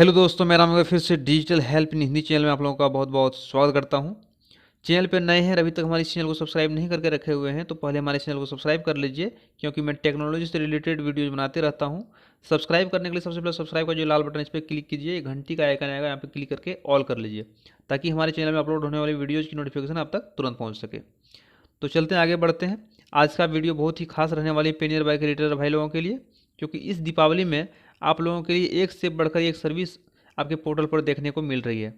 Hello दोस्तों, मेरा नाम है फिर से digital help in Hindi channel में आप लोगों का बहुत बहुत स्वागत करता हूं। चैनल पर नए हैं, अभी तक हमारे चैनल को सब्सक्राइब नहीं करके रखे हुए हैं तो पहले हमारे चैनल को सब्सक्राइब कर लीजिए, क्योंकि मैं टेक्नोलॉजी से रिलेटेड वीडियोज बनाते रहता हूं। सब्सक्राइब करने के लिए सबसे पहले सब्सक्राइब का जो लाल बटन, इस पर क्लिक कीजिए, घंटी का आइकन आएगा, यहाँ पर क्लिक करके ऑल कर लीजिए, ताकि हमारे चैनल में अपलोड होने वाली वीडियोज़ की नोटिफिकेशन आप तक तुरंत पहुँच सके। तो चलते हैं, आगे बढ़ते हैं। आज का वीडियो बहुत ही खास रहने वाली पेनियर बाइक रिटेलर भाई लोगों के लिए, क्योंकि इस दीपावली में आप लोगों के लिए एक से बढ़कर एक सर्विस आपके पोर्टल पर देखने को मिल रही है।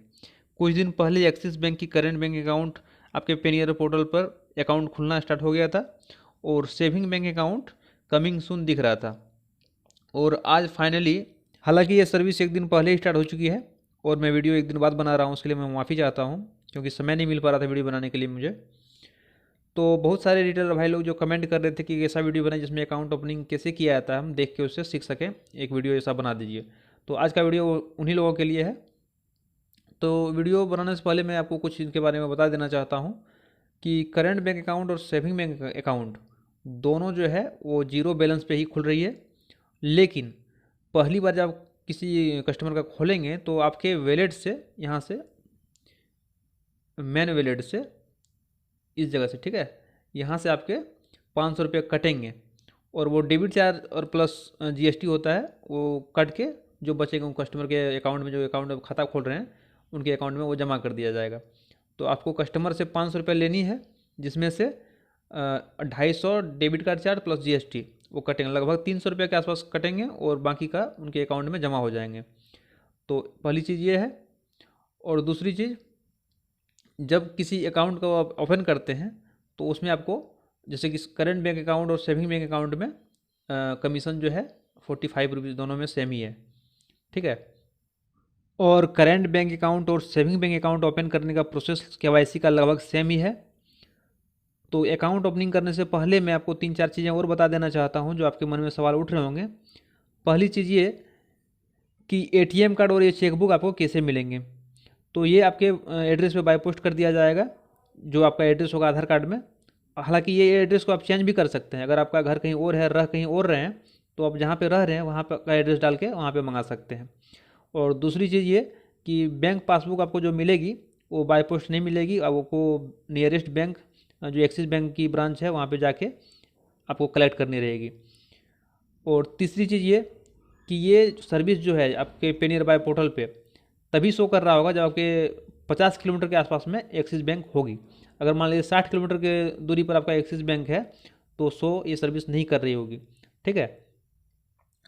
कुछ दिन पहले एक्सिस बैंक की करंट बैंक अकाउंट आपके पेनियर पोर्टल पर अकाउंट खुलना स्टार्ट हो गया था, और saving bank account coming soon दिख रहा था। और आज फाइनली, हालांकि ये सर्विस एक दिन पहले ही स्टार्ट हो चुकी है, और मैं वीडियो एक दिन बाद बना रहा हूँ, उसके लिए मैं माफ़ी चाहता हूँ, क्योंकि समय नहीं मिल पा रहा था वीडियो बनाने के लिए मुझे। तो बहुत सारे रिटेलर भाई लोग जो कमेंट कर रहे थे कि ऐसा वीडियो बनाए जिसमें अकाउंट ओपनिंग कैसे किया जाता है, हम देख के उससे सीख सकें, एक वीडियो ऐसा बना दीजिए। तो आज का वीडियो उन्हीं लोगों के लिए है। तो वीडियो बनाने से पहले मैं आपको कुछ इनके बारे में बता देना चाहता हूँ कि करंट बैंक अकाउंट और सेविंग बैंक अकाउंट दोनों जो है वो जीरो बैलेंस पे ही खुल रही है। लेकिन पहली बार जब किसी कस्टमर का खोलेंगे तो आपके वैलेट से, यहाँ से मेन वैलेट से, इस जगह से, ठीक है, यहाँ से आपके 500 रुपये कटेंगे, और वो डेबिट चार्ज और प्लस जीएसटी होता है, वो कट के जो बचेगा उन कस्टमर के अकाउंट में, जो अकाउंट में खाता खोल रहे हैं उनके अकाउंट में वो जमा कर दिया जाएगा। तो आपको कस्टमर से 500 रुपये लेनी है, जिसमें से 250 debit card charge plus GST वो कटेंगे, लगभग 300 रुपये के आसपास कटेंगे, और बाकी का उनके अकाउंट में जमा हो जाएंगे। तो पहली चीज़ ये है। और दूसरी चीज़, जब किसी अकाउंट को आप ओपन करते हैं तो उसमें आपको, जैसे कि करंट बैंक अकाउंट और सेविंग बैंक अकाउंट में कमीशन जो है 45 रुपीज़, दोनों में सेम ही है, ठीक है। और करंट बैंक अकाउंट और सेविंग बैंक अकाउंट ओपन करने का प्रोसेस केवाईसी का लगभग सेम ही है। तो अकाउंट ओपनिंग करने से पहले मैं आपको 3-4 चीज़ें और बता देना चाहता हूँ जो आपके मन में सवाल उठ रहे होंगे। पहली चीज़ ये कि एटीएम कार्ड और ये चेकबुक आपको कैसे मिलेंगे। तो ये आपके एड्रेस पे बाय पोस्ट कर दिया जाएगा, जो आपका एड्रेस होगा आधार कार्ड में। हालांकि ये एड्रेस को आप चेंज भी कर सकते हैं, अगर आपका घर कहीं और है, रह कहीं और रहे हैं, तो आप जहाँ पे रह रहे हैं वहाँ पर का एड्रेस डाल के वहाँ पे मंगा सकते हैं। और दूसरी चीज़ ये कि बैंक पासबुक आपको जो मिलेगी वो बाय पोस्ट नहीं मिलेगी, अब आपको नियरेस्ट बैंक, जो एक्सिस बैंक की ब्रांच है, वहाँ पर जाके आपको कलेक्ट करनी रहेगी। और तीसरी चीज़ ये कि ये सर्विस जो है आपके पेनियर बाय पोर्टल पे तभी शो कर रहा होगा जब आपके 50 किलोमीटर के आसपास में एक्सिस बैंक होगी। अगर मान लीजिए 60 किलोमीटर के दूरी पर आपका एक्सिस बैंक है तो ये सर्विस नहीं कर रही होगी, ठीक है।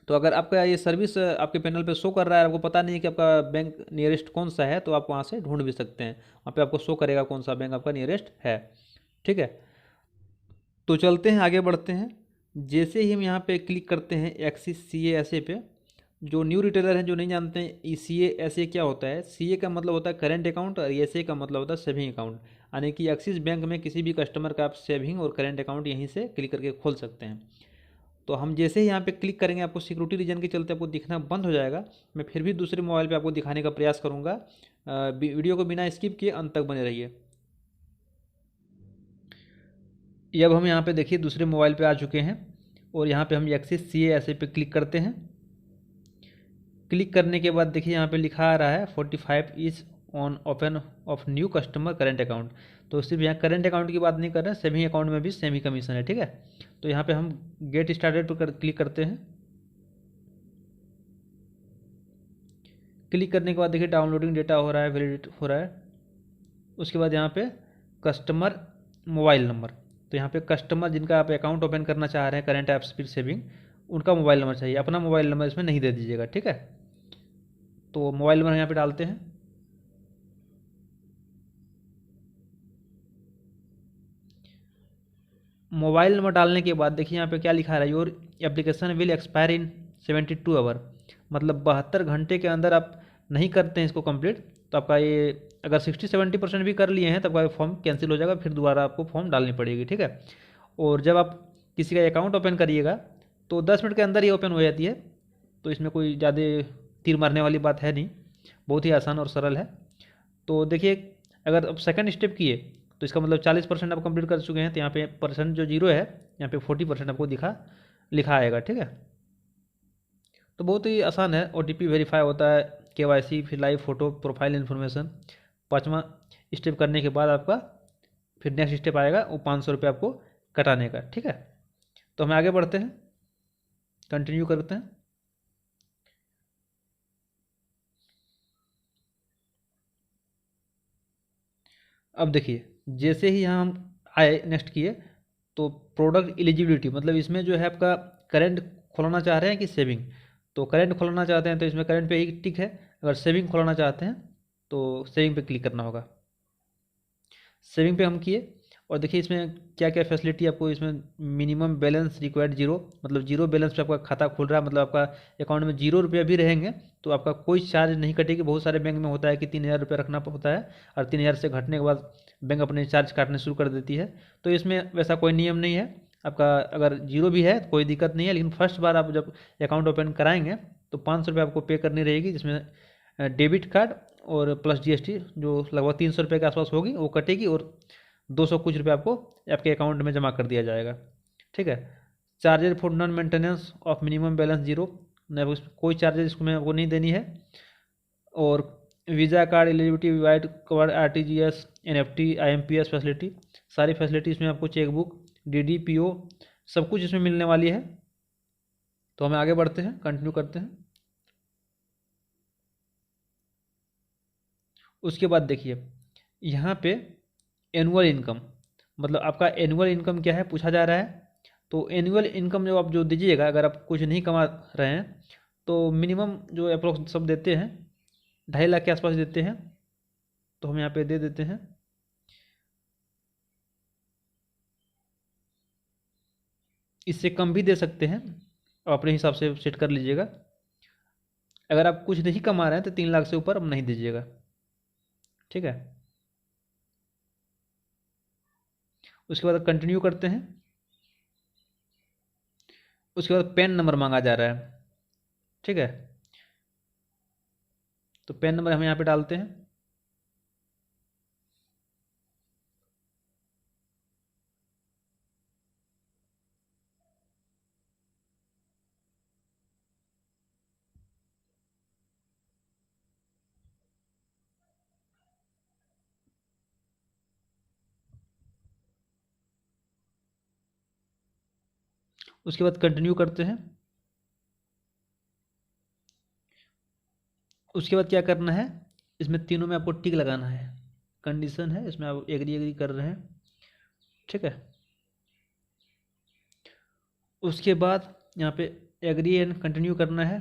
तो अगर आपका ये सर्विस आपके पैनल पे शो कर रहा है, आपको पता नहीं है कि आपका बैंक नियरेस्ट कौन सा है, तो आप वहाँ से ढूंढ भी सकते हैं, वहाँ पे आपको शो करेगा कौन सा बैंक आपका नियरेस्ट है, ठीक है। तो चलते हैं, आगे बढ़ते हैं। जैसे ही हम यहाँ पे क्लिक करते हैं एक्सिस CA पे, जो न्यू रिटेलर हैं जो नहीं जानते हैं CA क्या होता है, CA का मतलब होता है करेंट अकाउंट, और SA का मतलब होता है सेविंग अकाउंट। यानी कि एक्सिस बैंक में किसी भी कस्टमर का आप सेविंग और करेंट अकाउंट यहीं से क्लिक करके खोल सकते हैं। तो हम जैसे ही यहाँ पे क्लिक करेंगे, आपको सिक्योरिटी रीजन के चलते आपको दिखना बंद हो जाएगा। मैं फिर भी दूसरे मोबाइल पे आपको दिखाने का प्रयास करूँगा। वीडियो को बिना स्किप किए अंत तक बने रहिए। ये अब हम यहाँ पे देखिए दूसरे मोबाइल पे आ चुके हैं, और यहाँ पे हम एक्सिस CA पे क्लिक करते हैं। क्लिक करने के बाद देखिए यहाँ पे लिखा आ रहा है 45 is on open of new customer current account. तो सिर्फ यहाँ करेंट अकाउंट की बात नहीं कर रहे हैं, सेविंग अकाउंट में भी सेम ही कमीशन है, ठीक है। तो यहाँ पे हम गेट स्टार्टेड पर क्लिक करते हैं। क्लिक करने के बाद देखिए डाउनलोडिंग डेटा हो रहा है, वैलिडेट हो रहा है। उसके बाद यहाँ पे कस्टमर मोबाइल नंबर, तो यहाँ पे कस्टमर जिनका आप अकाउंट ओपन करना चाह रहे हैं करेंट ऐप्स फिर सेविंग, उनका मोबाइल नंबर चाहिए, अपना मोबाइल नंबर इसमें नहीं दे दीजिएगा, ठीक है। तो मोबाइल नंबर यहाँ पे डालते हैं। मोबाइल नंबर डालने के बाद देखिए यहाँ पे क्या लिखा है, your application will expire in 72 hour, मतलब 72 घंटे के अंदर आप नहीं करते हैं इसको कंप्लीट, तो आपका ये अगर 60-70% भी कर लिए हैं तो आपका फॉर्म कैंसिल हो जाएगा, फिर दोबारा आपको फॉर्म डालनी पड़ेगी, ठीक है। और जब आप किसी का अकाउंट ओपन करिएगा तो 10 मिनट के अंदर ही ओपन हो जाती है, तो इसमें कोई ज़्यादा तीर मारने वाली बात है नहीं, बहुत ही आसान और सरल है। तो देखिए, अगर आप सेकंड स्टेप किए तो इसका मतलब 40% आप कंप्लीट कर चुके हैं, तो यहाँ पे परसेंट जो जीरो है, यहाँ पे 40% आपको लिखा आएगा, ठीक है। तो बहुत ही आसान है, OTP वेरीफाई होता है, KYC, फिर लाइव फ़ोटो, प्रोफाइल इन्फॉर्मेशन। पाँचवा स्टेप करने के बाद आपका फिर नेक्स्ट स्टेप आएगा वो 500 रुपये आपको कटाने का। ठीक है, तो हम आगे बढ़ते हैं, कंटिन्यू करते हैं। अब देखिए, जैसे ही यहाँ हम आए नेक्स्ट किए, तो प्रोडक्ट एलिजिबिलिटी मतलब इसमें जो है आपका करंट खोलना चाह रहे हैं कि सेविंग। तो करंट खोलना चाहते हैं तो इसमें करंट पे ही टिक है, अगर सेविंग खोलना चाहते हैं तो सेविंग पे क्लिक करना होगा। सेविंग पे हम किए, और देखिए इसमें क्या क्या फैसिलिटी आपको, इसमें मिनिमम बैलेंस रिक्वायर्ड जीरो, मतलब जीरो बैलेंस पे आपका खाता खुल रहा है, मतलब आपका अकाउंट में 0 रुपया भी रहेंगे तो आपका कोई चार्ज नहीं कटेगी। बहुत सारे बैंक में होता है कि 3,000 रुपया रखना होता है, और 3,000 से घटने के बाद बैंक अपने चार्ज काटने शुरू कर देती है। तो इसमें वैसा कोई नियम नहीं है, आपका अगर जीरो भी है कोई दिक्कत नहीं है, लेकिन फर्स्ट बार आप जब अकाउंट ओपन कराएंगे तो 500 रुपये आपको पे करनी रहेगी, जिसमें डेबिट कार्ड और प्लस GST जो लगभग 300 रुपये के आसपास होगी वो कटेगी, और 200 कुछ रुपये आपको आपके अकाउंट में जमा कर दिया जाएगा। ठीक है, charges for non maintenance of minimum balance zero, न कोई चार्जेज इसमें आपको नहीं देनी है। और visa card eligibility, wide card, RTGS, NFT, IMPS facility, सारी फैसिलिटी इसमें आपको, चेकबुक, DD, PO सब कुछ इसमें मिलने वाली है। तो हमें आगे बढ़ते हैं, कंटिन्यू करते हैं। उसके बाद देखिए यहाँ पे एनुअल इनकम, मतलब आपका एनुअल इनकम क्या है पूछा जा रहा है। तो एनुअल इनकम जो आप जो दीजिएगा, अगर आप कुछ नहीं कमा रहे हैं तो मिनिमम जो अप्रोक्स सब देते हैं 2.5 लाख के आसपास देते हैं, तो हम यहाँ पे दे देते हैं। इससे कम भी दे सकते हैं, आप अपने हिसाब से सेट कर लीजिएगा। अगर आप कुछ नहीं कमा रहे हैं तो 3 लाख से ऊपर आप नहीं दीजिएगा। ठीक है, उसके बाद कंटिन्यू करते हैं। उसके बाद पैन नंबर मांगा जा रहा है। ठीक है, तो पैन नंबर हम यहाँ पे डालते हैं। उसके बाद कंटिन्यू करते हैं। उसके बाद क्या करना है, इसमें तीनों में आपको टिक लगाना है। कंडीशन है इसमें, आप एग्री एग्री कर रहे हैं। ठीक है, उसके बाद यहाँ पे एग्री एंड कंटिन्यू करना है।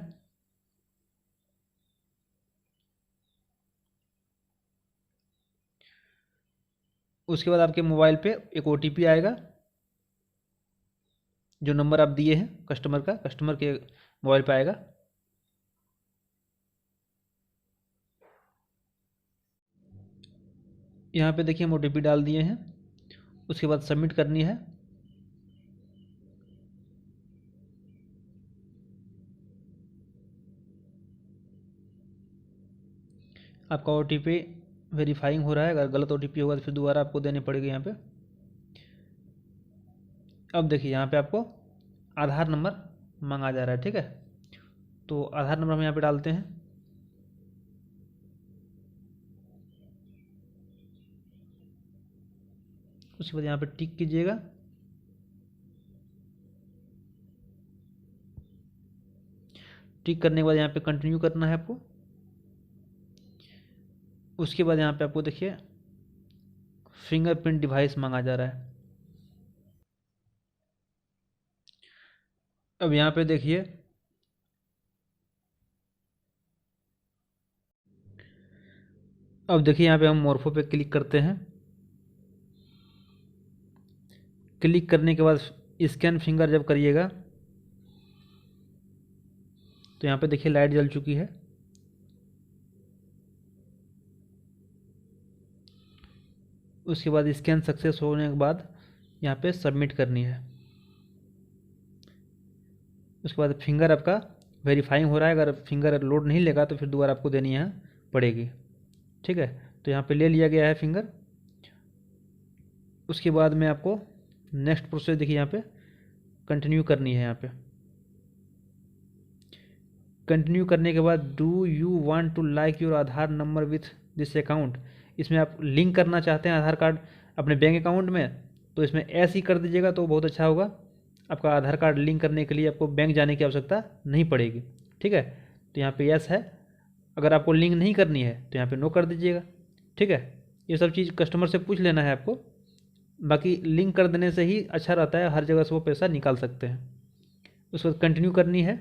उसके बाद आपके मोबाइल पे एक OTP आएगा, जो नंबर आप दिए हैं कस्टमर का, कस्टमर के मोबाइल पे आएगा। यहाँ पे देखिए हम OTP डाल दिए हैं। उसके बाद सबमिट करनी है। आपका OTP वेरीफाइंग हो रहा है, अगर गलत OTP होगा तो फिर दोबारा आपको देने पड़ेगा यहाँ पे। अब देखिए यहाँ पे आपको आधार नंबर मांगा जा रहा है। ठीक है, तो आधार नंबर हम यहाँ पे डालते हैं। उसके बाद यहाँ पे टिक कीजिएगा। टिक करने के बाद यहाँ पे कंटिन्यू करना है आपको। उसके बाद यहाँ पे आपको देखिए फिंगरप्रिंट डिवाइस मांगा जा रहा है। अब यहाँ पे देखिए यहाँ पे हम मोरफो पे क्लिक करते हैं। क्लिक करने के बाद स्कैन फिंगर जब करिएगा तो यहाँ पे देखिए लाइट जल चुकी है। उसके बाद स्कैन सक्सेस होने के बाद यहाँ पे सबमिट करनी है। उसके बाद फिंगर आपका वेरीफाइंग हो रहा है, अगर फिंगर लोड नहीं लेगा तो फिर दोबारा आपको देनी है पड़ेगी। ठीक है, तो यहाँ पे ले लिया गया है फिंगर। उसके बाद में आपको नेक्स्ट प्रोसेस देखिए यहाँ पे कंटिन्यू करनी है। यहाँ पे कंटिन्यू करने के बाद do you want to like your Aadhaar number with this account, इसमें आप लिंक करना चाहते हैं आधार कार्ड अपने बैंक अकाउंट में, तो इसमें ऐसे ही कर दीजिएगा तो बहुत अच्छा होगा। आपका आधार कार्ड लिंक करने के लिए आपको बैंक जाने की आवश्यकता नहीं पड़ेगी। ठीक है, तो यहाँ पे यस है। अगर आपको लिंक नहीं करनी है तो यहाँ पे नो कर दीजिएगा। ठीक है, ये सब चीज़ कस्टमर से पूछ लेना है आपको, बाकी लिंक कर देने से ही अच्छा रहता है, हर जगह से वो पैसा निकाल सकते हैं। उसके बाद कंटिन्यू करनी है।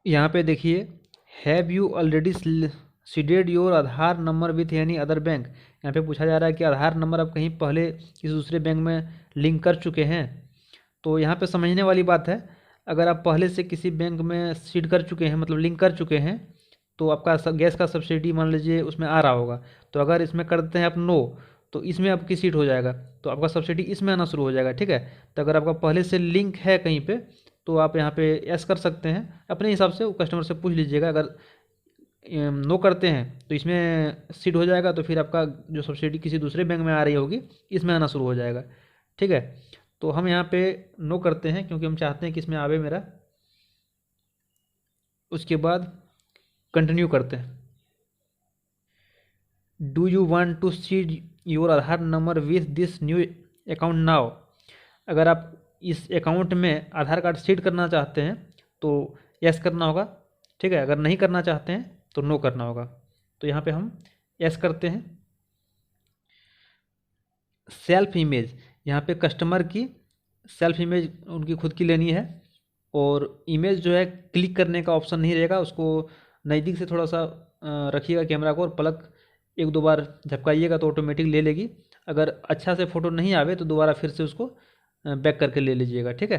यहाँ पे देखिए, have you already seeded your Aadhaar number with any other bank, यहाँ पे पूछा जा रहा है कि आधार नंबर आप कहीं पहले किसी दूसरे बैंक में लिंक कर चुके हैं। तो यहाँ पे समझने वाली बात है, अगर आप पहले से किसी बैंक में सीड कर चुके हैं, मतलब लिंक कर चुके हैं, तो आपका गैस का सब्सिडी मान लीजिए उसमें आ रहा होगा, तो अगर इसमें कर देते हैं आप नो, तो इसमें आपकी सीट हो जाएगा, तो आपका सब्सिडी इसमें आना शुरू हो जाएगा। ठीक है, तो अगर आपका पहले से लिंक है कहीं पे, तो आप यहाँ पे यस कर सकते हैं। अपने हिसाब से कस्टमर से पूछ लीजिएगा, अगर नो करते हैं तो इसमें सीट हो जाएगा, तो फिर आपका जो सब्सिडी किसी दूसरे बैंक में आ रही होगी इसमें आना शुरू हो जाएगा। ठीक है, तो हम यहाँ पे नो करते हैं क्योंकि हम चाहते हैं कि इसमें आवे मेरा। उसके बाद कंटिन्यू करते हैं। Do you want to seed your Aadhaar number with this new account now, अगर आप इस अकाउंट में आधार कार्ड सीड करना चाहते हैं तो यस करना होगा। ठीक है, अगर नहीं करना चाहते हैं तो नो करना होगा। तो यहाँ पे हम यस करते हैं। सेल्फ इमेज, यहाँ पे कस्टमर की सेल्फ इमेज उनकी खुद की लेनी है, और इमेज जो है क्लिक करने का ऑप्शन नहीं रहेगा, उसको नज़दीक से थोड़ा सा रखिएगा कैमरा को, और पलक एक दो बार झपकाइएगा तो ऑटोमेटिक ले लेगी। अगर अच्छा से फ़ोटो नहीं आवे तो दोबारा फिर से उसको बैक करके ले लीजिएगा। ठीक है,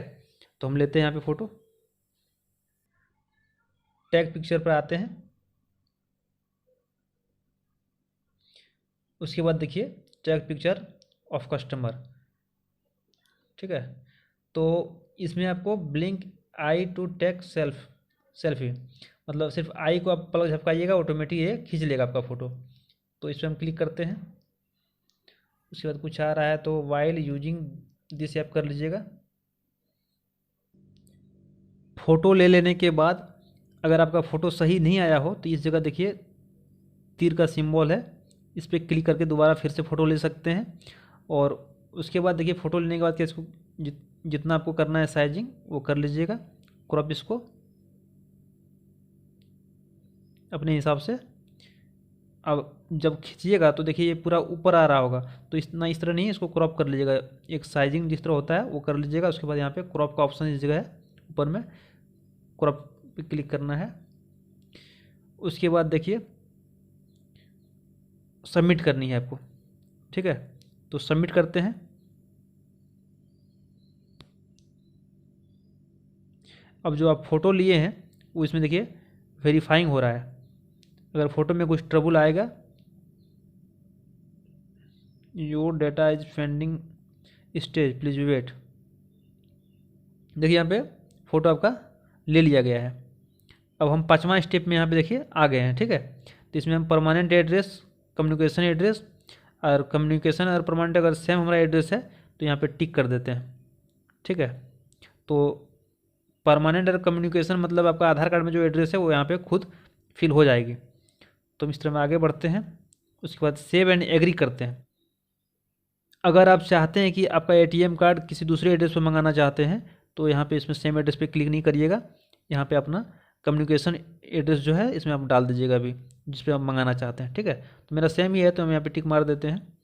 तो हम लेते हैं यहाँ पे फ़ोटो। टैग पिक्चर पर आते हैं। उसके बाद देखिए टैग पिक्चर ऑफ कस्टमर। ठीक है, तो इसमें आपको blink eye to take selfie, मतलब सिर्फ आई को आप पलक झपकाइएगा, ऑटोमेटिक ये खींच लेगा आपका फ़ोटो। तो इस पर हम क्लिक करते हैं। उसके बाद कुछ आ रहा है, तो वाइल यूजिंग दिस ऐप कर लीजिएगा। फ़ोटो ले लेने के बाद अगर आपका फ़ोटो सही नहीं आया हो तो इस जगह देखिए तीर का सिंबल है, इस पर क्लिक करके दोबारा फिर से फ़ोटो ले सकते हैं। और उसके बाद देखिए फ़ोटो लेने के बाद क्या इसको जितना आपको करना है साइजिंग वो कर लीजिएगा, क्रॉप इसको अपने हिसाब से। अब जब खींचिएगा तो देखिए ये पूरा ऊपर आ रहा होगा, तो इस तरह नहीं, इसको क्रॉप कर लीजिएगा, एक साइजिंग जिस तरह होता है वो कर लीजिएगा। उसके बाद यहाँ पे क्रॉप का ऑप्शन इस जगह है ऊपर में, क्रॉप पे क्लिक करना है। उसके बाद देखिए सबमिट करनी है आपको। ठीक है, तो सबमिट करते हैं। अब जो आप फ़ोटो लिए हैं वो इसमें देखिए वेरीफाइंग हो रहा है। अगर फ़ोटो में कुछ ट्रबल आएगा, your data is pending stage please wait, देखिए यहाँ पे फ़ोटो आपका ले लिया गया है। अब हम 5वां स्टेप में यहाँ पे देखिए आ गए हैं। ठीक है, तो इसमें हम परमानेंट एड्रेस, कम्युनिकेशन एड्रेस, और कम्युनिकेशन और परमानेंट अगर सेम हमारा एड्रेस है तो यहाँ पे टिक कर देते हैं। ठीक है, तो परमानेंट और कम्युनिकेशन मतलब आपका आधार कार्ड में जो एड्रेस है वो यहाँ पे खुद फिल हो जाएगी। तो हम इस तरह में आगे बढ़ते हैं। उसके बाद सेव एंड एग्री करते हैं। अगर आप चाहते हैं कि आपका एटीएम कार्ड किसी दूसरे एड्रेस पर मंगाना चाहते हैं तो यहाँ पे इसमें सेम एड्रेस पे क्लिक नहीं करिएगा, यहाँ पे अपना कम्युनिकेशन एड्रेस जो है इसमें आप डाल दीजिएगा अभी जिस पे आप मंगाना चाहते हैं। ठीक है, तो मेरा सेम ही है तो हम यहाँ पे टिक मार देते हैं।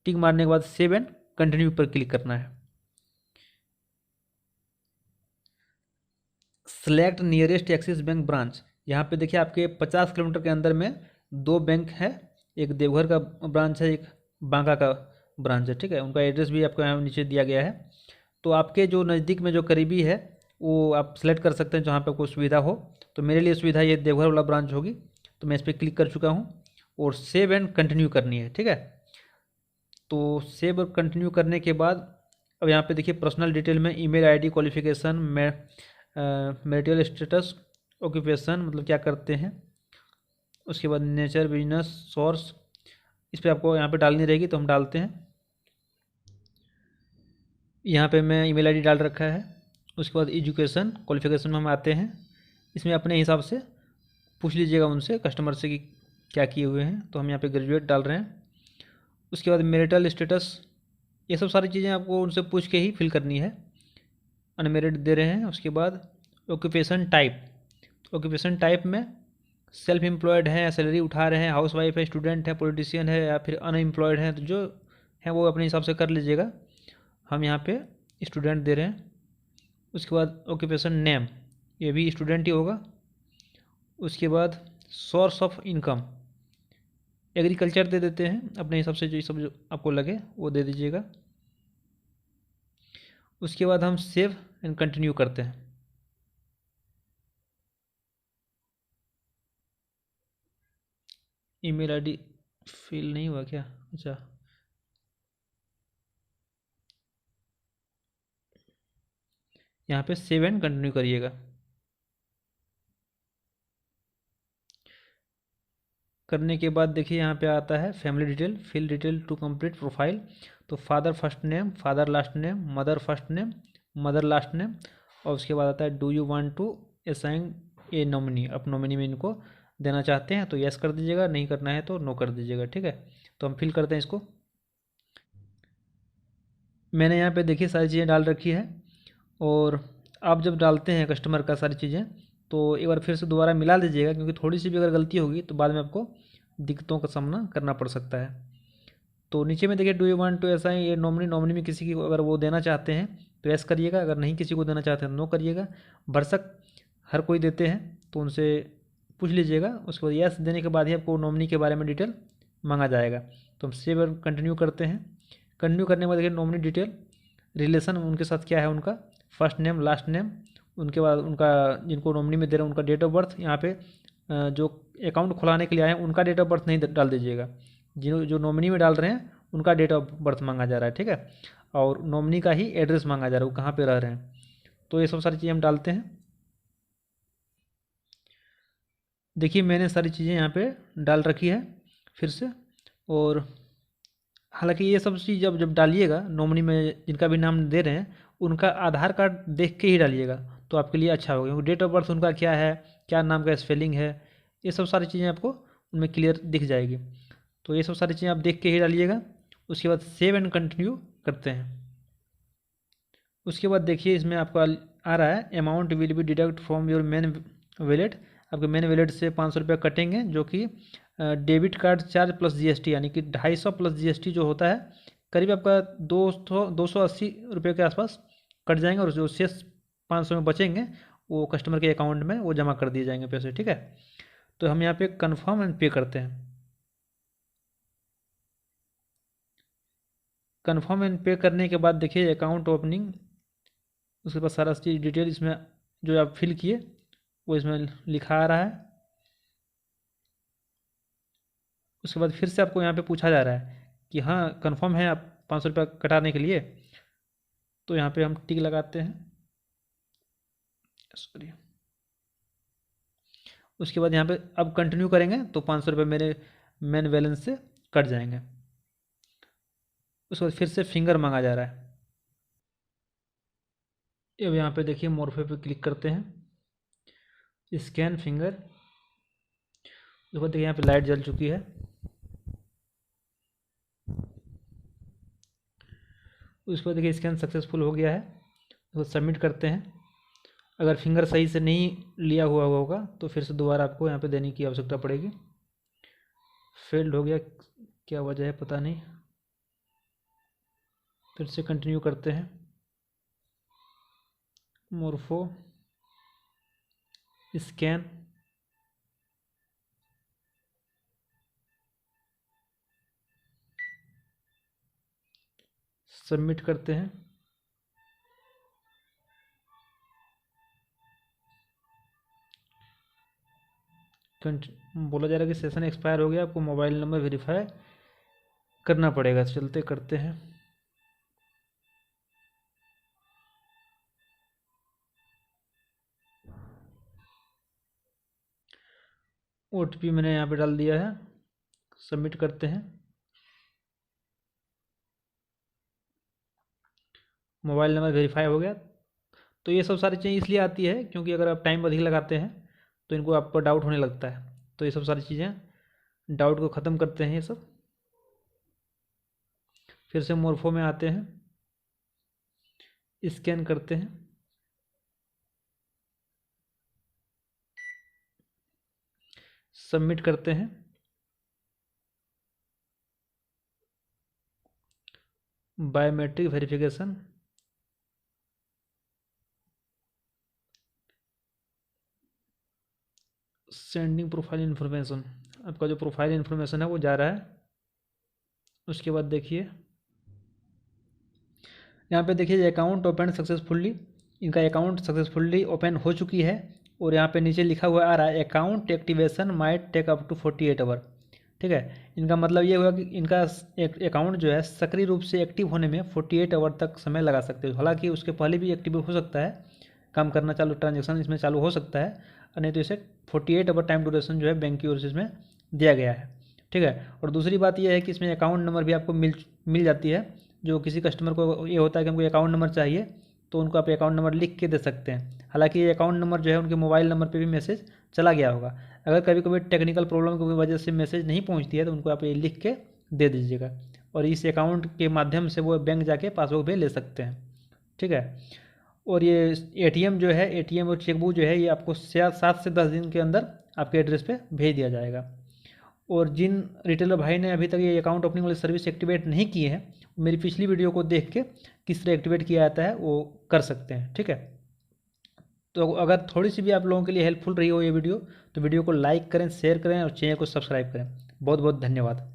टिक मारने के बाद सेव एंड कंटिन्यू पर क्लिक करना है। Select nearest axis bank branch, यहाँ पे देखिए आपके 50 किलोमीटर के अंदर में 2 बैंक है, एक देवघर का ब्रांच है, एक बांका का ब्रांच है। ठीक है, उनका एड्रेस भी आपको यहाँ नीचे दिया गया है। तो आपके जो नज़दीक में जो करीबी है वो आप सेलेक्ट कर सकते हैं जहाँ पे कोई सुविधा हो। तो मेरे लिए सुविधा ये देवघर वाला ब्रांच होगी, तो मैं इस पर क्लिक कर चुका हूँ और सेव एंड कंटिन्यू करनी है। ठीक है, तो सेव और कंटिन्यू करने के बाद अब यहाँ पे देखिए पर्सनल डिटेल में email ID, qualification, marital status, occupation मतलब क्या करते हैं, उसके बाद नेचर, बिजनेस, सोर्स, इस पर आपको यहाँ पे डालनी रहेगी तो हम डालते हैं। यहाँ पे मैं ईमेल आईडी डाल रखा है। उसके बाद एजुकेशन क्वालिफिकेशन में हम आते हैं। इसमें अपने हिसाब से पूछ लीजिएगा उनसे, कस्टमर से, कि क्या किए हुए हैं। तो हम यहाँ पे ग्रेजुएट डाल रहे हैं। उसके बाद मैरिटल स्टेटस, ये सब सारी चीज़ें आपको उनसे पूछ के ही फिल करनी है। अनमेरिड दे रहे हैं। उसके बाद ऑक्यूपेशन टाइप, ऑक्यूपेशन टाइप में सेल्फ एम्प्लॉयड है, सैलरी उठा रहे हैं, हाउस वाइफ है, स्टूडेंट है, पॉलिटिशियन है, या फिर अनएम्प्लॉयड है, तो जो है वो अपने हिसाब से कर लीजिएगा। हम यहाँ पे स्टूडेंट दे रहे हैं। उसके बाद ऑक्यूपेशन नेम, ये भी स्टूडेंट ही होगा। उसके बाद सोर्स ऑफ इनकम, एग्रीकल्चर दे देते हैं अपने हिसाब से, जो सब जो आपको लगे वो दे दीजिएगा। उसके बाद हम सेव एंड कंटिन्यू करते हैं। ईमेल आईडी फिल नहीं हुआ क्या? अच्छा, यहाँ पे सेव एंड कंटिन्यू करिएगा। करने के बाद देखिए यहाँ पे आता है family detail, fill detail to complete profile. तो father first name, father last name, mother first name, mother last name. और उसके बाद आता है do you want to assign a nominee, आप नॉमिनी में इनको देना चाहते हैं तो यस कर दीजिएगा, नहीं करना है तो नो कर दीजिएगा। ठीक है, तो हम फिल करते हैं इसको। मैंने यहाँ पे देखिए सारी चीज़ें डाल रखी है। और आप जब डालते हैं कस्टमर का सारी चीज़ें, तो एक बार फिर से दोबारा मिला लीजिएगा, क्योंकि थोड़ी सी भी अगर गलती होगी तो बाद में आपको दिक्कतों का सामना करना पड़ सकता है। तो नीचे में देखिए डू यू वांट टू ऐसा ही ये नॉमिनी, नॉमिनी में किसी की अगर वो देना चाहते हैं तो यस करिएगा, अगर नहीं किसी को देना चाहते हैं तो नो करिएगा। भरसक हर कोई देते हैं तो उनसे पूछ लीजिएगा। उसके बाद यस देने के बाद ही आपको नॉमिनी के बारे में डिटेल मांगा जाएगा। तो हम सेव और कंटिन्यू करते हैं। कंटिन्यू करने के बाद देखिए नॉमिनी डिटेल, रिलेशन उनके साथ क्या है, उनका फर्स्ट नेम, लास्ट नेम। उनके बाद उनका, जिनको नॉमिनी में दे रहे हैं उनका डेट ऑफ बर्थ, यहाँ पे जो अकाउंट खुलाने के लिए आए हैं उनका डेट ऑफ बर्थ नहीं डाल दीजिएगा। जो जो नॉमिनी में डाल रहे हैं उनका डेट ऑफ बर्थ मांगा जा रहा है। ठीक है, और नॉमिनी का ही एड्रेस मांगा जा रहा है, वो कहाँ पे रह रहे हैं। तो ये सब सारी चीज़ें हम डालते हैं। देखिए मैंने सारी चीज़ें यहाँ पे डाल रखी है फिर से। और हालांकि ये सब चीज़ जब जब डालिएगा, नॉमिनी में जिनका भी नाम दे रहे हैं उनका आधार कार्ड देख के ही डालिएगा, तो आपके लिए अच्छा होगा। क्योंकि डेट ऑफ बर्थ उनका क्या है, क्या नाम का स्पेलिंग है, ये सब सारी चीज़ें आपको उनमें क्लियर दिख जाएगी। तो ये सब सारी चीज़ें आप देख के ही डालिएगा। उसके बाद सेव एंड कंटिन्यू करते हैं। उसके बाद देखिए इसमें आपको आ रहा है amount will be deduct from your main wallet. आपके मेन वैलेट से 500 रुपये कटेंगे, जो कि debit card charge plus GST, यानी कि 250 प्लस जीएसटी जो होता है, करीब आपका 280 रुपये के आसपास कट जाएंगे। और जो शेष 500 में बचेंगे वो कस्टमर के अकाउंट में वो जमा कर दिए जाएंगे पैसे। ठीक है, तो हम यहाँ पे कन्फर्म एंड पे करते हैं। कन्फर्म एंड पे करने के बाद देखिए अकाउंट ओपनिंग, उसके बाद सारा चीज़ डिटेल इसमें जो आप फिल किए वो इसमें लिखा आ रहा है। उसके बाद फिर से आपको यहाँ पे पूछा जा रहा है कि हाँ कन्फर्म है आप 500 रुपये कटाने के लिए। तो यहाँ पे हम टिक लगाते हैं, सॉरी। उसके बाद यहाँ पे अब कंटिन्यू करेंगे तो 500 रुपये मेरे मेन बैलेंस से कट जाएंगे। उसके बाद फिर से फिंगर मांगा जा रहा है। अब यहाँ पे देखिए मोरफे पे क्लिक करते हैं, स्कैन फिंगर। उसके बाद देखिए यहाँ पे लाइट जल चुकी है। उसके बाद देखिए स्कैन सक्सेसफुल हो गया है। उसको सबमिट करते हैं। अगर फिंगर सही से नहीं लिया हुआ होगा तो फिर से दोबारा आपको यहाँ पे देने की आवश्यकता पड़ेगी। फेल्ड हो गया, क्या वजह है पता नहीं। फिर से कंटिन्यू करते हैं। मोरफो स्कैन, सबमिट करते हैं। बोला जा रहा है कि सेशन एक्सपायर हो गया, आपको मोबाइल नंबर वेरीफाई करना पड़ेगा। चलते करते हैं। ओटीपी मैंने यहाँ पे डाल दिया है, सबमिट करते हैं। मोबाइल नंबर वेरीफाई हो गया। तो ये सब सारी चीज़ें इसलिए आती है क्योंकि अगर आप टाइम अधिक लगाते हैं तो इनको आप पर डाउट होने लगता है। तो ये सब सारी चीज़ें डाउट को ख़त्म करते हैं ये सब। फिर से मोरफो में आते हैं, स्कैन करते हैं, सबमिट करते हैं, biometric verification, sending profile information. आपका जो प्रोफाइल इन्फॉर्मेशन है वो जा रहा है। उसके बाद देखिए यहाँ पे देखिए अकाउंट ओपन सक्सेसफुल्ली, इनका अकाउंट सक्सेसफुल्ली ओपन हो चुकी है। और यहाँ पे नीचे लिखा हुआ आ रहा है account activation might take up to 48 hour. ठीक है, इनका मतलब ये हुआ कि इनका अकाउंट जो है सक्रिय रूप से एक्टिव होने में 48 आवर तक समय लगा सकते हो। हालांकि उसके पहले भी एक्टिव हो सकता है, काम करना चालू, ट्रांजेक्शन इसमें चालू हो सकता है, और नहीं तो इसे 48 आवर टाइम ड्यूरेशन जो है बैंक की ओर से इसमें दिया गया है। ठीक है, और दूसरी बात यह है कि इसमें अकाउंट नंबर भी आपको मिल जाती है। जो किसी कस्टमर को ये होता है कि हमको अकाउंट नंबर चाहिए, तो उनको आप अकाउंट नंबर लिख के दे सकते हैं। हालांकि ये अकाउंट नंबर जो है उनके मोबाइल नंबर पे भी मैसेज चला गया होगा। अगर कभी कभी टेक्निकल प्रॉब्लम की वजह से मैसेज नहीं पहुंचती है तो उनको आप ये लिख के दे दीजिएगा, और इस अकाउंट के माध्यम से वो बैंक जाके पासबुक भी ले सकते हैं। ठीक है, और ये एटीएम जो है, एटीएम और चेकबुक जो है ये आपको 7 से 10 दिन के अंदर आपके एड्रेस पे भेज दिया जाएगा। और जिन रिटेलर भाई ने अभी तक ये अकाउंट ओपनिंग वाली सर्विस एक्टिवेट नहीं की है, मेरी पिछली वीडियो को देख के किस तरह एक्टिवेट किया जाता है वो कर सकते हैं। ठीक है, तो अगर थोड़ी सी भी आप लोगों के लिए हेल्पफुल रही हो ये वीडियो, तो वीडियो को लाइक करें, शेयर करें और चैनल को सब्सक्राइब करें। बहुत बहुत धन्यवाद।